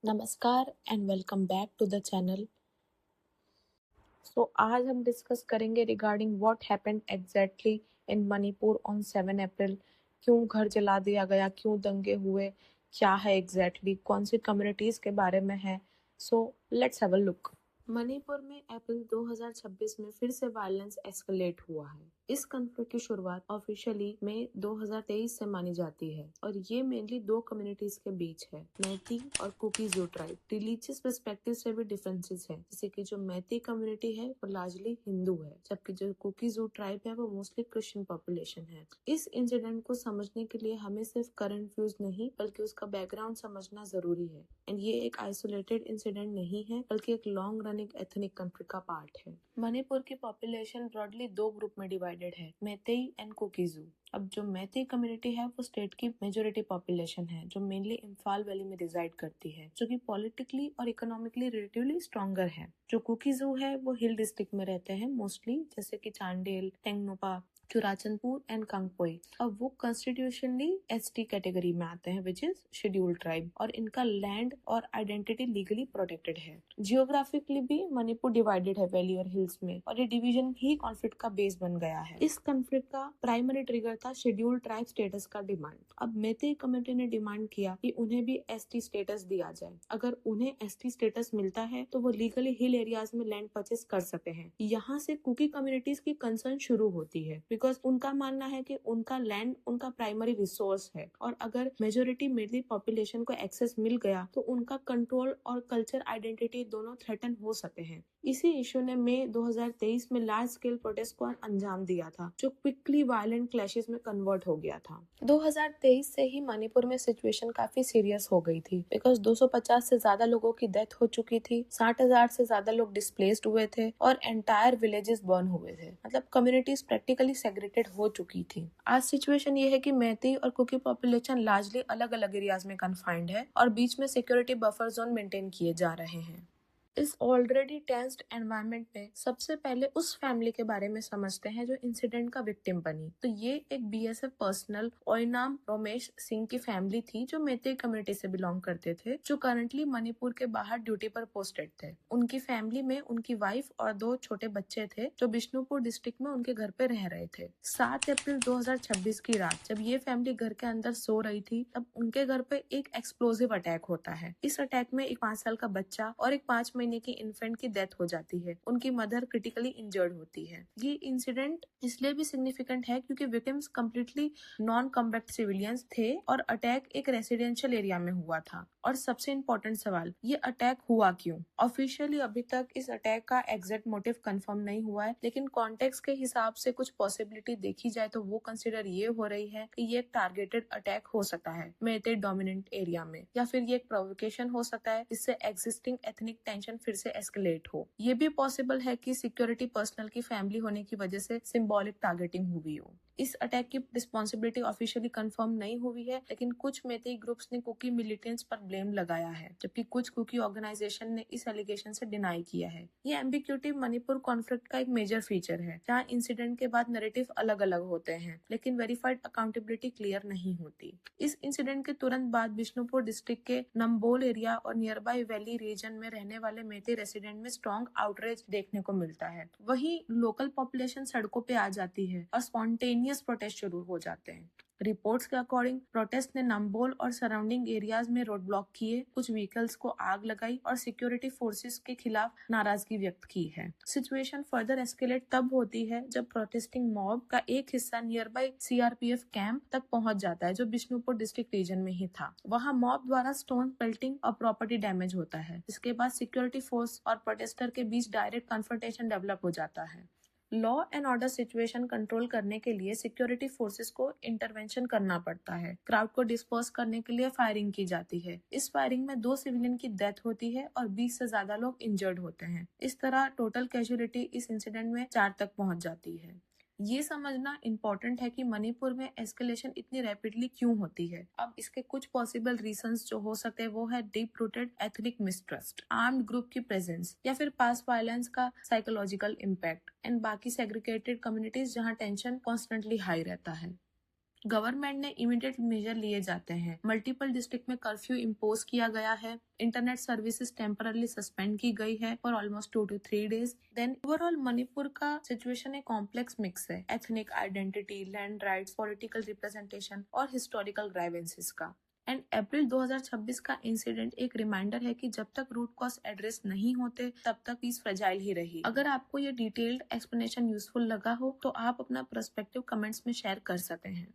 नमस्कार and welcome back to the channel. आज हम डिस्कस करेंगे regarding what happened exactly in Manipur on 7 April. क्यों घर जला दिया गया, क्यों दंगे हुए, क्या है एग्जैक्टली, कौन सी कम्युनिटीज के बारे में है। Let's have a look. Manipur में अप्रैल 2026 में फिर से वायलेंस एस्केलेट हुआ है। इस कॉन्फ्लिक्ट की शुरुआत ऑफिशियली मई 2023 से मानी जाती है और ये मेनली दो कम्युनिटीज के बीच है, मैती और कुकीजू ट्राइब। रिलीजियस पर्सपेक्टिव से भी डिफरेंसेस हैं, जैसे कि जो मैती कम्युनिटी है वो लार्जली हिंदू है, जबकि जो कुकीजू ट्राइब है वो मोस्टली क्रिश्चियन पॉपुलेशन है। इस इंसिडेंट को समझने के लिए हमें सिर्फ करंट व्यूज नहीं बल्कि उसका बैकग्राउंड समझना जरूरी है। एंड ये एक आइसोलेटेड इंसिडेंट नहीं है बल्कि एक लॉन्ग रनिंग एथनिक कॉन्फ्लिक्ट का पार्ट है। मणिपुर की पॉपुलेशन ब्रॉडली दो ग्रुप में डिवाइडेड है, मैतेई एंड कुकीजू। अब जो मैती कम्युनिटी है वो स्टेट की मेजोरिटी पॉपुलेशन है, जो मेनली इम्फाल वैली में रिजाइड करती है, जो कि पॉलिटिकली और इकोनॉमिकली रिलेटिवली स्ट्रॉन्गर है। जो कुकीजू है वो हिल डिस्ट्रिक्ट में रहते हैं मोस्टली, जैसे कि चांडेल, टेंगनोपा, चुराचंदपुर एंड कांगपोई। अब वो कॉन्स्टिट्यूशनली एसटी कैटेगरी में आते हैं, विच इज शेड्यूल्ड ट्राइब, और इनका लैंड और आइडेंटिटी लीगली प्रोटेक्टेड है। जियोग्राफिकली भी मणिपुर डिवाइडेड है वैली और हिल्स में, और ये डिवीजन ही कॉन्फ्लिक्ट का बेस बन गया है। इस कॉन्फ्लिक्ट का प्राइमरी ट्रिगर था शेड्यूल्ड ट्राइब स्टेटस का डिमांड। अब मैतेई कम्युनिटी ने डिमांड किया कि उन्हें भी एसटी स्टेटस दिया जाए। अगर उन्हें एसटी स्टेटस मिलता है तो वो लीगली हिल एरियाज में लैंड परचेस कर सकते हैं। यहाँ से कुकी कम्युनिटीज की कंसर्न शुरू होती है, बिकॉज उनका मानना है कि उनका लैंड उनका प्राइमरी रिसोर्स है, और अगर मेजोरिटी मिडिल पॉपुलेशन को एक्सेस मिल गया तो उनका कंट्रोल और कल्चर आइडेंटिटी दोनों थ्रेटन हो सकते हैं। इसी इशू ने मई 2023 में लार्ज स्केल प्रोटेस्ट को अंजाम दिया था, जो क्विकली वायलेंट क्लैशेस में कन्वर्ट हो गया था। 2023 से ही मणिपुर में सिचुएशन काफी सीरियस हो गई थी, बिकॉज 250 से ज्यादा लोगों की डेथ हो चुकी थी, 60,000 से ज्यादा लोग डिस्प्लेस्ड हुए थे और एंटायर विलेजेस बर्न हुए थे। मतलब कम्युनिटीज प्रैक्टिकली सेग्रेटेड हो चुकी थी। आज सिचुएशन ये है कि मैती और कुकी पॉपुलेशन लार्जली अलग अलग एरियाज में कन्फाइंड है और बीच में सिक्योरिटी बफर जोन मेंटेन किए जा रहे हैं। इस ऑलरेडी टेंस्ड एनवायरनमेंट में सबसे पहले उस फैमिली के बारे में समझते हैं जो इंसिडेंट का विक्टिम बनी। तो ये एक बीएसएफ पर्सनल ओइनाम रोमेश सिंह की फैमिली थी, जो मैतेई कम्युनिटी से बिलोंग करते थे, जो करंटली मणिपुर के बाहर ड्यूटी पर पोस्टेड थे। उनकी फैमिली में उनकी वाइफ और दो छोटे बच्चे थे, जो बिष्णुपुर डिस्ट्रिक्ट में उनके घर पे रह रहे थे। 7 अप्रैल 2026 की रात जब ये फैमिली घर के अंदर सो रही थी, तब उनके घर पे एक एक्सप्लोसिव अटैक होता है। इस अटैक में एक 5 साल का बच्चा और एक 5 महीने की इन्फेंट की डेथ हो जाती है। उनकी मदर क्रिटिकली इंजर्ड होती है। ये इंसिडेंट इसलिए भी सिग्निफिकेंट है क्योंकि victims completely non combat civilians थे और अटैक एक रेसिडेंशियल एरिया में हुआ था। और सबसे इम्पोर्टेंट सवाल, ये अटैक हुआ क्यों? ऑफिशियली अभी तक इस अटैक का एग्जैक्ट मोटिव कंफर्म नहीं हुआ है, लेकिन कॉन्टेक्स्ट के हिसाब से कुछ पॉसिबिलिटी देखी जाए तो वो कंसिडर ये हो रही है कि ये एक टारगेटेड अटैक हो सकता है मैतेई डोमिनेंट एरिया में, या फिर ये एक प्रोवोकेशन हो सकता है जिससे एग्जिस्टिंग एथनिक टेंशन फिर से एस्केलेट हो। ये भी पॉसिबल है कि सिक्योरिटी पर्सनल की फैमिली होने की वजह से सिंबॉलिक टारगेटिंग हुई हो। इस अटैक की रिस्पॉन्सिबिलिटी ऑफिशियली कंफर्म नहीं हुई है, लेकिन कुछ मैतेई ग्रुप्स ने कुकी मिलिटेंट्स पर ब्लेम लगाया है, जबकि कुछ कुकी ऑर्गेनाइजेशन ने इस एलिगेशन से डिनाई किया है। ये एम्बिग्यूटी मणिपुर कॉन्फ्लिक्ट का एक मेजर फीचर है, जहाँ इंसिडेंट के बाद नैरेटिव अलग अलग होते हैं, लेकिन वेरीफाइड अकाउंटेबिलिटी क्लियर नहीं होती। इस इंसिडेंट के तुरंत बाद बिष्णुपुर डिस्ट्रिक्ट के नम्बोल एरिया और नियर बाय वैली रीजन में रहने वाले मैतेई रेसिडेंट में स्ट्रॉन्ग आउटरीच देखने को मिलता है। वहीं लोकल पॉपुलेशन सड़कों पे आ जाती है और स्पॉन्टेनियस प्रोटेस्ट शुरू हो जाते हैं। रिपोर्ट्स के अकॉर्डिंग प्रोटेस्ट ने नम्बोल और सराउंडिंग एरियाज में रोड ब्लॉक किए, कुछ व्हीकल्स को आग लगाई और सिक्योरिटी फोर्सेस के खिलाफ नाराजगी व्यक्त की है। सिचुएशन फर्दर एस्केलेट तब होती है जब प्रोटेस्टिंग मॉब का एक हिस्सा नियर बाय सीआरपीएफ कैंप तक पहुंच जाता है, जो बिष्णुपुर डिस्ट्रिक्ट रीजन में ही था। वहां मॉब द्वारा स्टोन पेल्टिंग और प्रॉपर्टी डैमेज होता है। इसके बाद सिक्योरिटी फोर्स और प्रोटेस्टर के बीच डायरेक्ट कन्फ्रंटेशन डेवलप हो जाता है। Law and order situation control करने के लिए सिक्योरिटी फोर्सेस को इंटरवेंशन करना पड़ता है। क्राउड को डिस्पर्स करने के लिए फायरिंग की जाती है। इस फायरिंग में 2 सिविलियन की डेथ होती है और 20 से ज्यादा लोग इंजर्ड होते हैं। इस तरह टोटल कैजुअलिटी इस इंसिडेंट में 4 तक पहुंच जाती है। ये समझना इम्पोर्टेंट है कि मणिपुर में एस्केलेशन इतनी रैपिडली क्यों होती है। अब इसके कुछ पॉसिबल रीजंस जो हो सकते हैं वो है deep rooted ethnic mistrust, armed group की प्रेजेंस, या फिर पास्ट वायलेंस का साइकोलॉजिकल इम्पैक्ट, एंड बाकी सेग्रीगेटेड कम्युनिटीज जहाँ टेंशन कॉन्स्टेंटली हाई रहता है। गवर्नमेंट ने इमीडिएट मेजर लिए जाते हैं। मल्टीपल डिस्ट्रिक्ट में कर्फ्यू इम्पोज किया गया है। इंटरनेट सर्विसेज टेम्परली सस्पेंड की गई है for almost 2 to 3 days। Then overall Manipur का सिचुएशन एक कॉम्प्लेक्स मिक्स है ethnic identity, land rights, political representation और हिस्टोरिकल ग्राइवेंसेस का। एंड अप्रैल 2026 का इंसिडेंट एक रिमाइंडर है कि जब तक रूट कॉज एड्रेस नहीं होते तब तक पीस फ्रेजाइल ही रही। अगर आपको ये डिटेल्ड एक्सप्लेनेशन यूजफुल लगा हो तो आप अपना पर्सपेक्टिव कमेंट्स में शेयर कर सकते हैं।